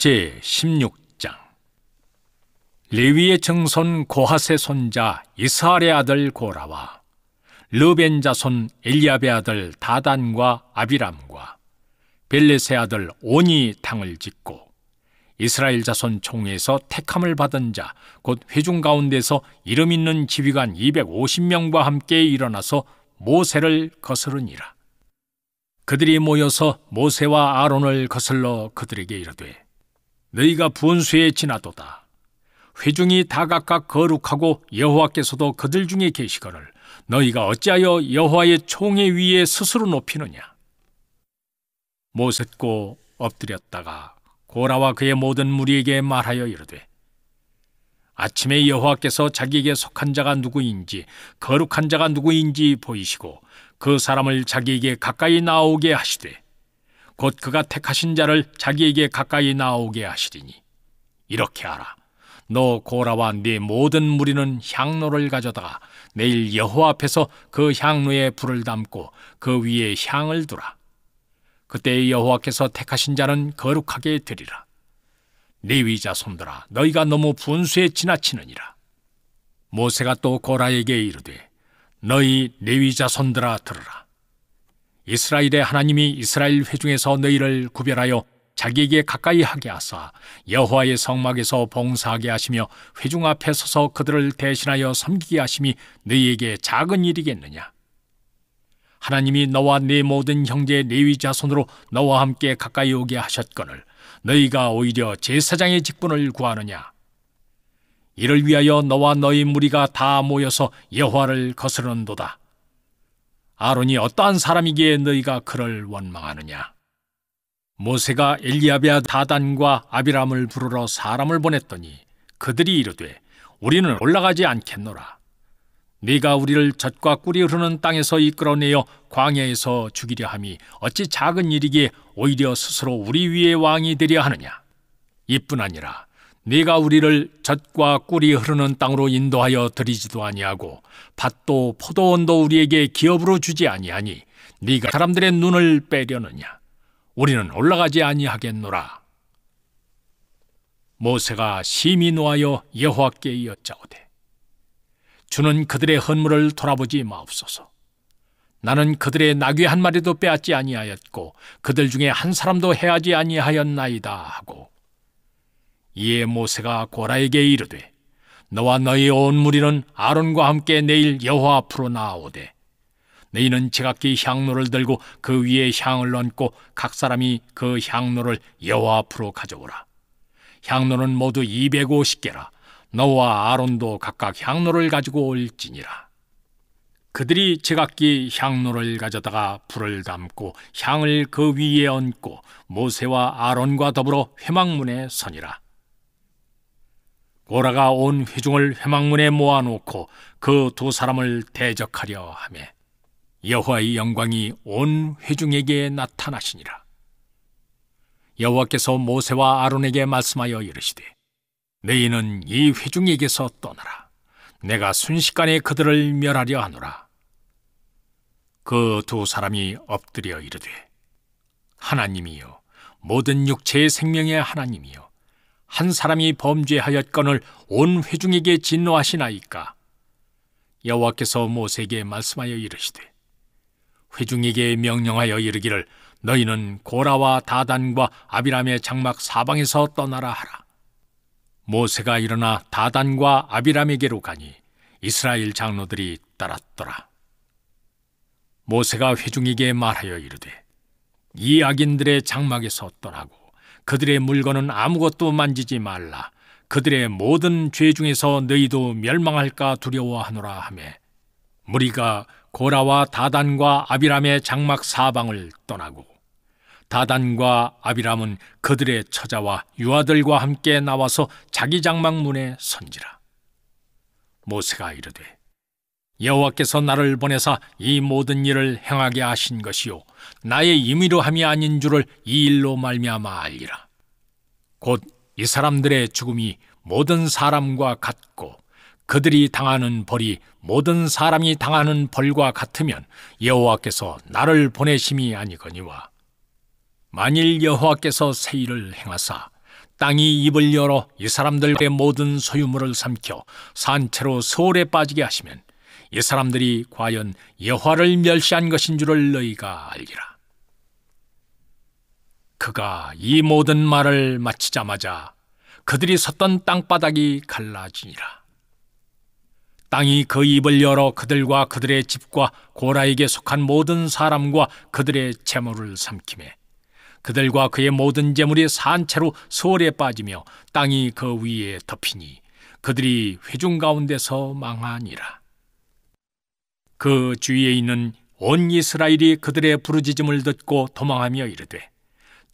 제16장. 레위의 증손 고핫의 손자 이스할의 아들 고라와 르벤 자손 엘리압의 아들 다단과 아비람과 벨렛의 아들 온이 당을 짓고 이스라엘 자손 총회에서 택함을 받은 자 곧 회중 가운데서 이름 있는 지휘관 250명과 함께 일어나서 모세를 거스르니라. 그들이 모여서 모세와 아론을 거슬러 그들에게 이르되, 너희가 분수에 지나도다. 회중이 다 각각 거룩하고 여호와께서도 그들 중에 계시거늘 너희가 어찌하여 여호와의 총회 위에 스스로 높이느냐. 모세고 엎드렸다가 고라와 그의 모든 무리에게 말하여 이르되, 아침에 여호와께서 자기에게 속한 자가 누구인지 거룩한 자가 누구인지 보이시고 그 사람을 자기에게 가까이 나오게 하시되 곧 그가 택하신 자를 자기에게 가까이 나오게 하시리니, 이렇게 하라. 너 고라와 네 모든 무리는 향로를 가져다가 내일 여호와 앞에서 그 향로에 불을 담고 그 위에 향을 두라. 그때 여호와께서 택하신 자는 거룩하게 되리라. 레위 자손들아, 너희가 너무 분수에 지나치느니라. 모세가 또 고라에게 이르되, 너희 레위 자손들아 들으라. 이스라엘의 하나님이 이스라엘 회중에서 너희를 구별하여 자기에게 가까이 하게 하사 여호와의 성막에서 봉사하게 하시며 회중 앞에 서서 그들을 대신하여 섬기게 하심이 너희에게 작은 일이겠느냐. 하나님이 너와 네 모든 형제 레위 자손으로 너와 함께 가까이 오게 하셨거늘 너희가 오히려 제사장의 직분을 구하느냐. 이를 위하여 너와 너희 무리가 다 모여서 여호와를 거스르는도다. 아론이 어떠한 사람이기에 너희가 그를 원망하느냐. 모세가 엘리압의 아들 다단과 아비람을 부르러 사람을 보냈더니 그들이 이르되, 우리는 올라가지 않겠노라. 네가 우리를 젖과 꿀이 흐르는 땅에서 이끌어내어 광야에서 죽이려 함이 어찌 작은 일이기에 오히려 스스로 우리 위에 왕이 되려 하느냐. 이뿐 아니라 네가 우리를 젖과 꿀이 흐르는 땅으로 인도하여 들이지도 아니하고 밭도 포도원도 우리에게 기업으로 주지 아니하니 네가 사람들의 눈을 빼려느냐. 우리는 올라가지 아니하겠노라. 모세가 심히 노하여 여호와께 여짜오되, 주는 그들의 헌물을 돌아보지 마옵소서. 나는 그들의 나귀 한 마리도 빼앗지 아니하였고 그들 중에 한 사람도 해하지 아니하였나이다 하고, 이에 모세가 고라에게 이르되, 너와 너희 온 무리는 아론과 함께 내일 여호와 앞으로 나아오되 너희는 제각기 향로를 들고 그 위에 향을 얹고 각 사람이 그 향로를 여호와 앞으로 가져오라. 향로는 모두 250개라. 너와 아론도 각각 향로를 가지고 올지니라. 그들이 제각기 향로를 가져다가 불을 담고 향을 그 위에 얹고 모세와 아론과 더불어 회막문에 서니라. 고라가 온 회중을 회막문에 모아놓고 그 두 사람을 대적하려 하매 여호와의 영광이 온 회중에게 나타나시니라. 여호와께서 모세와 아론에게 말씀하여 이르시되, 너희는 이 회중에게서 떠나라. 내가 순식간에 그들을 멸하려 하노라. 그 두 사람이 엎드려 이르되, 하나님이여, 모든 육체의 생명의 하나님이여, 한 사람이 범죄하였거늘 온 회중에게 진노하시나이까. 여호와께서 모세에게 말씀하여 이르시되, 회중에게 명령하여 이르기를, 너희는 고라와 다단과 아비람의 장막 사방에서 떠나라 하라. 모세가 일어나 다단과 아비람에게로 가니 이스라엘 장로들이 따랐더라. 모세가 회중에게 말하여 이르되, 이 악인들의 장막에서 떠나고 그들의 물건은 아무것도 만지지 말라. 그들의 모든 죄 중에서 너희도 멸망할까 두려워하노라 하매 무리가 고라와 다단과 아비람의 장막 사방을 떠나고 다단과 아비람은 그들의 처자와 유아들과 함께 나와서 자기 장막 문에 선지라. 모세가 이르되, 여호와께서 나를 보내사 이 모든 일을 행하게 하신 것이요 나의 임의로 함이 아닌 줄을 이 일로 말미암아 알리라. 곧 이 사람들의 죽음이 모든 사람과 같고 그들이 당하는 벌이 모든 사람이 당하는 벌과 같으면 여호와께서 나를 보내심이 아니거니와 만일 여호와께서 새 일을 행하사 땅이 입을 열어 이 사람들의 모든 소유물을 삼켜 산채로 서울에 빠지게 하시면 이 사람들이 과연 여호와를 멸시한 것인 줄을 너희가 알리라. 그가 이 모든 말을 마치자마자 그들이 섰던 땅바닥이 갈라지니라. 땅이 그 입을 열어 그들과 그들의 집과 고라에게 속한 모든 사람과 그들의 재물을 삼키매 그들과 그의 모든 재물이 산채로 서울에 빠지며 땅이 그 위에 덮이니 그들이 회중 가운데서 망하니라. 그 주위에 있는 온 이스라엘이 그들의 부르짖음을 듣고 도망하며 이르되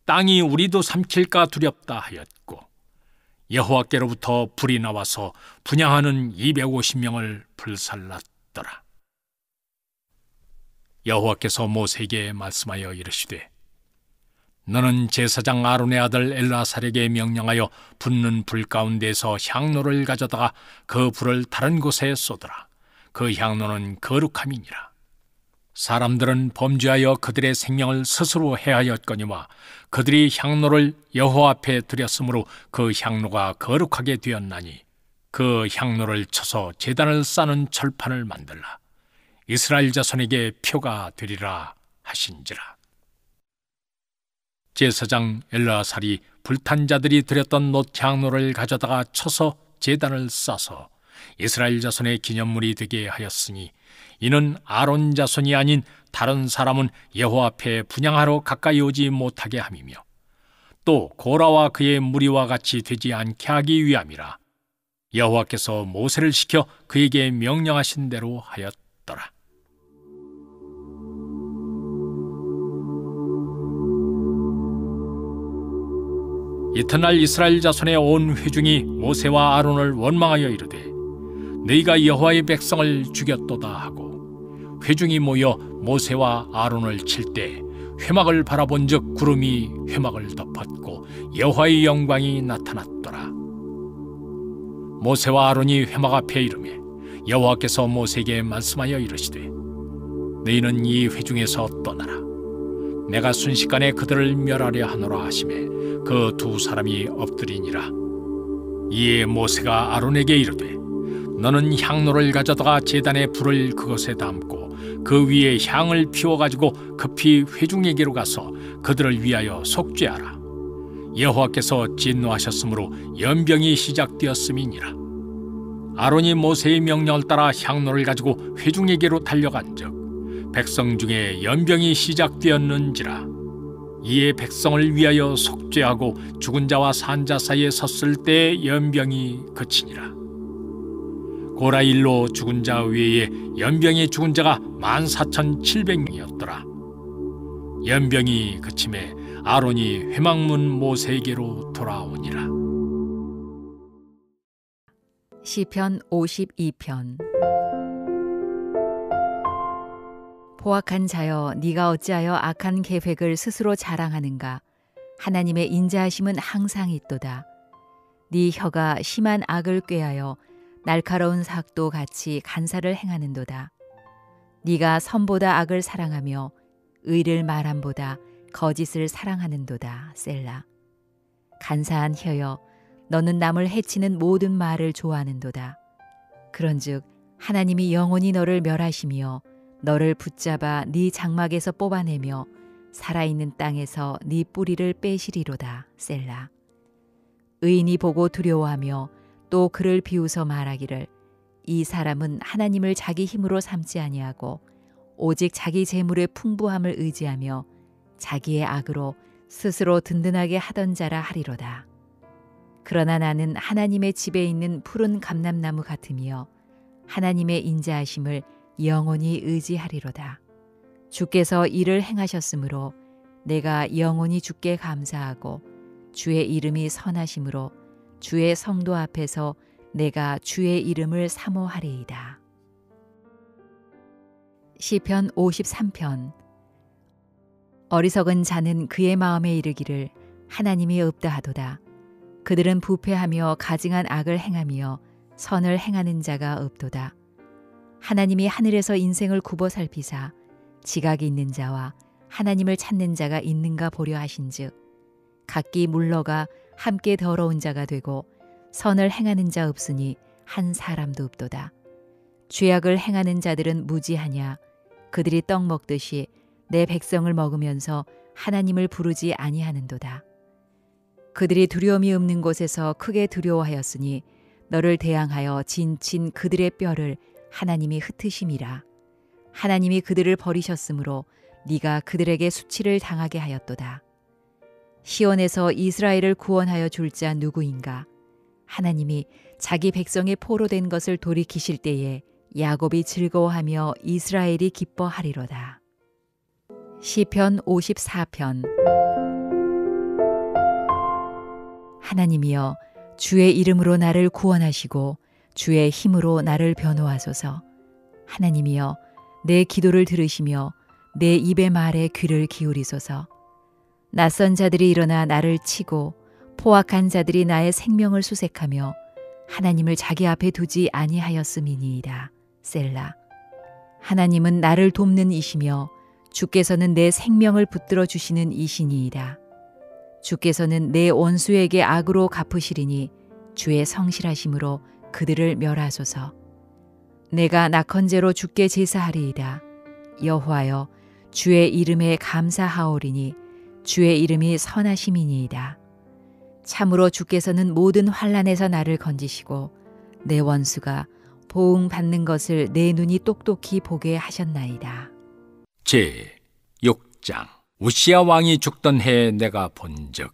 땅이 우리도 삼킬까 두렵다 하였고 여호와께로부터 불이 나와서 분향하는 250명을 불살랐더라. 여호와께서 모세에게 말씀하여 이르시되 너는 제사장 아론의 아들 엘라살에게 명령하여 붙는 불 가운데서 향로를 가져다가 그 불을 다른 곳에 쏟으라. 그 향로는 거룩함이니라. 사람들은 범죄하여 그들의 생명을 스스로 해하였거니와 그들이 향로를 여호와 앞에 드렸으므로 그 향로가 거룩하게 되었나니 그 향로를 쳐서 제단을 싸는 철판을 만들라. 이스라엘 자손에게 표가 되리라 하신지라. 제사장 엘라살이 불탄 자들이 드렸던 놋향로를 가져다가 쳐서 제단을 싸서 이스라엘 자손의 기념물이 되게 하였으니 이는 아론 자손이 아닌 다른 사람은 여호와 앞에 분향하러 가까이 오지 못하게 함이며 또 고라와 그의 무리와 같이 되지 않게 하기 위함이라. 여호와께서 모세를 시켜 그에게 명령하신 대로 하였더라. 이튿날 이스라엘 자손의 온 회중이 모세와 아론을 원망하여 이르되 너희가 여호와의 백성을 죽였도다 하고 회중이 모여 모세와 아론을 칠 때 회막을 바라본즉 구름이 회막을 덮었고 여호와의 영광이 나타났더라. 모세와 아론이 회막 앞에 이르매 여호와께서 모세에게 말씀하여 이르시되 너희는 이 회중에서 떠나라. 내가 순식간에 그들을 멸하려 하노라 하시매 그 두 사람이 엎드리니라. 이에 모세가 아론에게 이르되 너는 향로를 가져다가 제단에 불을 그것에 담고 그 위에 향을 피워가지고 급히 회중에게로 가서 그들을 위하여 속죄하라. 여호와께서 진노하셨으므로 연병이 시작되었음이니라. 아론이 모세의 명령을 따라 향로를 가지고 회중에게로 달려간즉 백성 중에 연병이 시작되었는지라. 이에 백성을 위하여 속죄하고 죽은 자와 산 자 사이에 섰을 때 연병이 그치니라. 고라 일로 죽은 자 외에 연병이 죽은 자가 14,700명이었더라. 연병이 그침에 아론이 회막문 모세에게로 돌아오니라. 시편 52편. 포악한 자여, 네가 어찌하여 악한 계획을 스스로 자랑하는가? 하나님의 인자하심은 항상 있도다. 네 혀가 심한 악을 꾀하여 날카로운 삭도 같이 간사를 행하는도다. 네가 선보다 악을 사랑하며 의를 말함보다 거짓을 사랑하는도다. 셀라. 간사한 혀여, 너는 남을 해치는 모든 말을 좋아하는도다. 그런즉 하나님이 영원히 너를 멸하시며 너를 붙잡아 네 장막에서 뽑아내며 살아있는 땅에서 네 뿌리를 빼시리로다. 셀라. 의인이 보고 두려워하며 또 그를 비웃어 말하기를 이 사람은 하나님을 자기 힘으로 삼지 아니하고 오직 자기 재물의 풍부함을 의지하며 자기의 악으로 스스로 든든하게 하던 자라 하리로다. 그러나 나는 하나님의 집에 있는 푸른 감람나무 같으며 하나님의 인자하심을 영원히 의지하리로다. 주께서 이를 행하셨으므로 내가 영원히 주께 감사하고 주의 이름이 선하심으로 주의 성도 앞에서 내가 주의 이름을 사모하리이다. 시편 53편. 어리석은 자는 그의 마음에 이르기를 하나님이 없다 하도다. 그들은 부패하며 가증한 악을 행하며 선을 행하는 자가 없도다. 하나님이 하늘에서 인생을 굽어 살피사 지각이 있는 자와 하나님을 찾는 자가 있는가 보려 하신즉 각기 물러가 함께 더러운 자가 되고 선을 행하는 자 없으니 한 사람도 없도다. 죄악을 행하는 자들은 무지하냐. 그들이 떡 먹듯이 내 백성을 먹으면서 하나님을 부르지 아니하는도다. 그들이 두려움이 없는 곳에서 크게 두려워하였으니 너를 대항하여 진친 그들의 뼈를 하나님이 흩으심이라. 하나님이 그들을 버리셨으므로 네가 그들에게 수치를 당하게 하였도다. 시온에서 이스라엘을 구원하여 줄 자 누구인가? 하나님이 자기 백성의 포로된 것을 돌이키실 때에 야곱이 즐거워하며 이스라엘이 기뻐하리로다. 시편 54편. 하나님이여, 주의 이름으로 나를 구원하시고 주의 힘으로 나를 변호하소서. 하나님이여, 내 기도를 들으시며 내 입의 말에 귀를 기울이소서. 낯선 자들이 일어나 나를 치고 포악한 자들이 나의 생명을 수색하며 하나님을 자기 앞에 두지 아니하였음이니이다. 셀라. 하나님은 나를 돕는 이시며 주께서는 내 생명을 붙들어 주시는 이시니이다. 주께서는 내 원수에게 악으로 갚으시리니 주의 성실하심으로 그들을 멸하소서. 내가 낙헌제로 주께 제사하리이다. 여호와여, 주의 이름에 감사하오리니 주의 이름이 선하심이니이다. 참으로 주께서는 모든 환난에서 나를 건지시고 내 원수가 보응받는 것을 내 눈이 똑똑히 보게 하셨나이다. 제6장. 우시야 왕이 죽던 해에 내가 본즉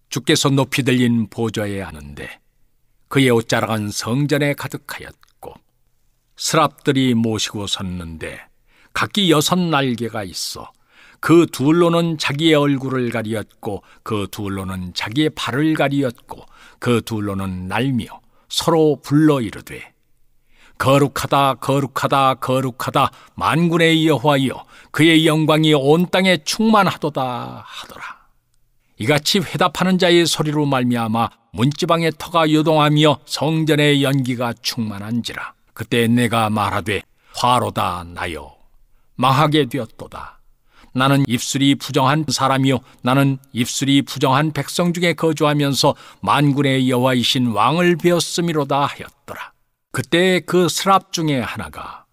주께서 높이 들린 보좌에 앉는데 그의 옷자락은 성전에 가득하였고 스랍들이 모시고 섰는데 각기 6날개가 있어 그 둘로는 자기의 얼굴을 가리었고 그 둘로는 자기의 발을 가리었고 그 둘로는 날며 서로 불러 이르되 거룩하다 거룩하다 거룩하다 만군의 여호와여, 그의 영광이 온 땅에 충만하도다 하더라. 이같이 회답하는 자의 소리로 말미암아 문지방의 터가 요동하며 성전의 연기가 충만한지라. 그때 내가 말하되 화로다 나여 망하게 되었도다. 나는 입술이 부정한 사람이요 나는 입술이 부정한 백성 중에 거주하면서 만군의 여호와이신 왕을 베었음이로다 하였더라. 그때 그 스랍 중에 하나가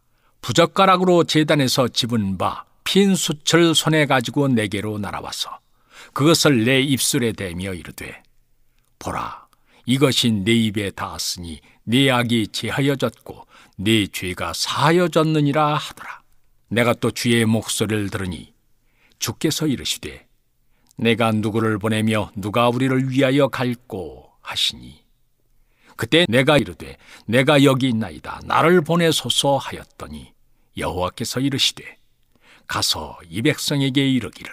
부젓가락으로 제단에서 집은 바 핀 숯을 손에 가지고 내게로 날아와서 그것을 내 입술에 대며 이르되 보라, 이것이 내 입에 닿았으니 네 악이 제하여졌고 네 죄가 사하여졌느니라 하더라. 내가 또 주의 목소리를 들으니 주께서 이르시되 내가 누구를 보내며 누가 우리를 위하여 갈꼬 하시니 그때 내가 이르되 내가 여기 있나이다, 나를 보내소서 하였더니 여호와께서 이르시되 가서 이 백성에게 이르기를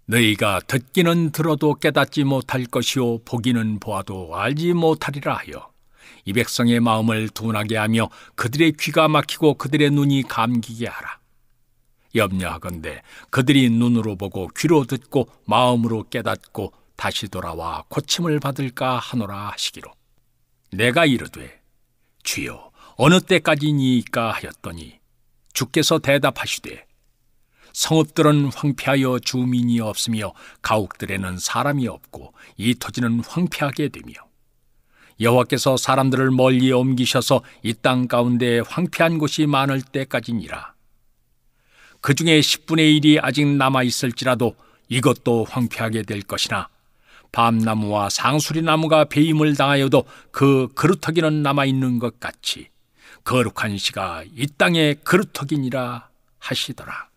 너희가 듣기는 들어도 깨닫지 못할 것이요 보기는 보아도 알지 못하리라 하여 이 백성의 마음을 둔하게 하며 그들의 귀가 막히고 그들의 눈이 감기게 하라. 염려하건대 그들이 눈으로 보고 귀로 듣고 마음으로 깨닫고 다시 돌아와 고침을 받을까 하노라 하시기로 내가 이르되 주여 어느 때까지니이까 하였더니 주께서 대답하시되 성읍들은 황폐하여 주민이 없으며 가옥들에는 사람이 없고 이 토지는 황폐하게 되며 여호와께서 사람들을 멀리 옮기셔서 이 땅 가운데 황폐한 곳이 많을 때까지니라. 그 중에 10분의 1이 아직 남아있을지라도 이것도 황폐하게 될 것이나 밤나무와 상수리나무가 배임을 당하여도 그 그루터기는 남아있는 것 같이 거룩한 시가 이 땅의 그루터기니라 하시더라.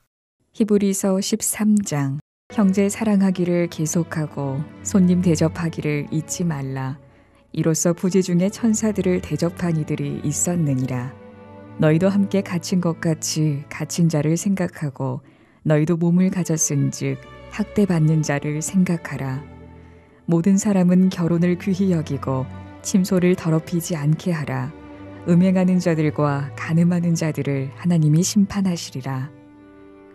히브리서 13장. 형제 사랑하기를 계속하고 손님 대접하기를 잊지 말라. 이로써 부지 중에 천사들을 대접한 이들이 있었느니라. 너희도 함께 갇힌 것 같이 갇힌 자를 생각하고 너희도 몸을 가졌은즉 학대받는 자를 생각하라. 모든 사람은 결혼을 귀히 여기고 침소를 더럽히지 않게 하라. 음행하는 자들과 간음하는 자들을 하나님이 심판하시리라.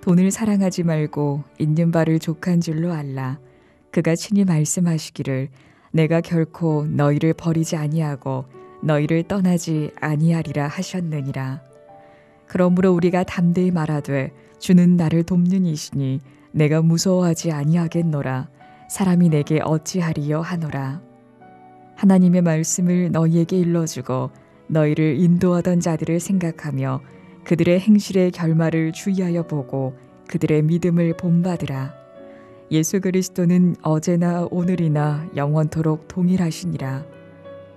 돈을 사랑하지 말고 있는 바를 족한 줄로 알라. 그가 친히 말씀하시기를 내가 결코 너희를 버리지 아니하고 너희를 떠나지 아니하리라 하셨느니라. 그러므로 우리가 담대히 말하되 주는 나를 돕는 이시니 내가 무서워하지 아니하겠노라. 사람이 내게 어찌하리요 하노라. 하나님의 말씀을 너희에게 일러주고 너희를 인도하던 자들을 생각하며 그들의 행실의 결말을 주의하여 보고 그들의 믿음을 본받으라. 예수 그리스도는 어제나 오늘이나 영원토록 동일하시니라.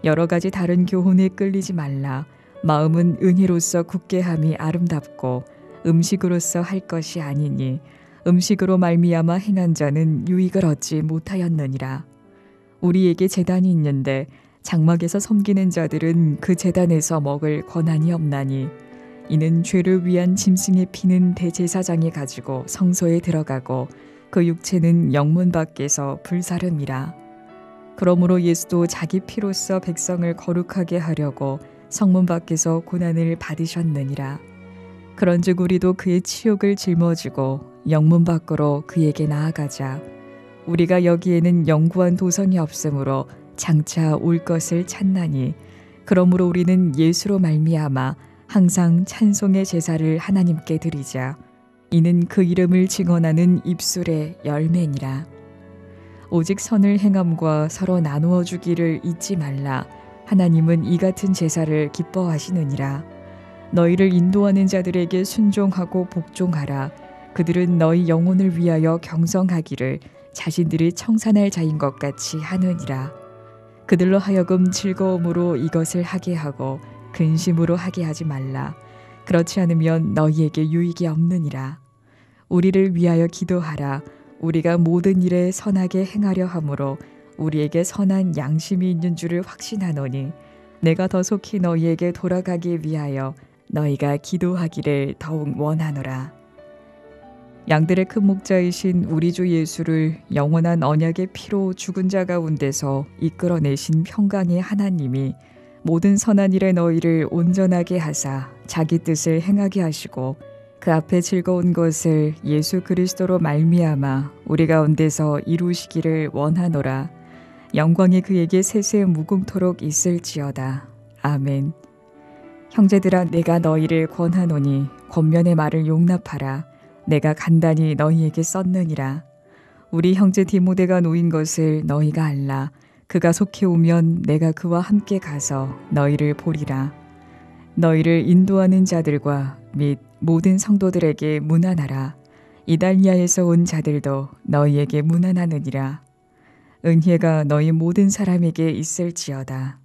여러 가지 다른 교훈에 끌리지 말라. 마음은 은혜로서 굳게 함이 아름답고 음식으로서 할 것이 아니니 음식으로 말미암아 행한 자는 유익을 얻지 못하였느니라. 우리에게 제단이 있는데 장막에서 섬기는 자들은 그 제단에서 먹을 권한이 없나니 이는 죄를 위한 짐승의 피는 대제사장이 가지고 성소에 들어가고 그 육체는 영문 밖에서 불사름이라. 그러므로 예수도 자기 피로써 백성을 거룩하게 하려고 성문 밖에서 고난을 받으셨느니라. 그런즉 우리도 그의 치욕을 짊어지고 영문 밖으로 그에게 나아가자. 우리가 여기에는 영구한 도성이 없으므로 장차 올 것을 찾나니 그러므로 우리는 예수로 말미암아 항상 찬송의 제사를 하나님께 드리자. 이는 그 이름을 증언하는 입술의 열매니라. 오직 선을 행함과 서로 나누어 주기를 잊지 말라. 하나님은 이 같은 제사를 기뻐하시느니라. 너희를 인도하는 자들에게 순종하고 복종하라. 그들은 너희 영혼을 위하여 경성하기를 자신들이 청산할 자인 것 같이 하느니라. 그들로 하여금 즐거움으로 이것을 하게 하고 근심으로 하게 하지 말라. 그렇지 않으면 너희에게 유익이 없느니라. 우리를 위하여 기도하라. 우리가 모든 일에 선하게 행하려 함으로 우리에게 선한 양심이 있는 줄을 확신하노니 내가 더 속히 너희에게 돌아가기 위하여 너희가 기도하기를 더욱 원하노라. 양들의 큰 목자이신 우리 주 예수를 영원한 언약의 피로 죽은 자 가운데서 이끌어내신 평강의 하나님이 모든 선한 일에 너희를 온전하게 하사 자기 뜻을 행하게 하시고 그 앞에 즐거운 것을 예수 그리스도로 말미암아 우리 가운데서 이루시기를 원하노라. 영광이 그에게 세세 무궁토록 있을지어다. 아멘. 형제들아, 내가 너희를 권하노니 권면의 말을 용납하라. 내가 간단히 너희에게 썼느니라. 우리 형제 디모데가 놓인 것을 너희가 알라. 그가 속히 오면 내가 그와 함께 가서 너희를 보리라. 너희를 인도하는 자들과 및 모든 성도들에게 문안하라. 이달리아에서 온 자들도 너희에게 문안하느니라. 은혜가 너희 모든 사람에게 있을지어다.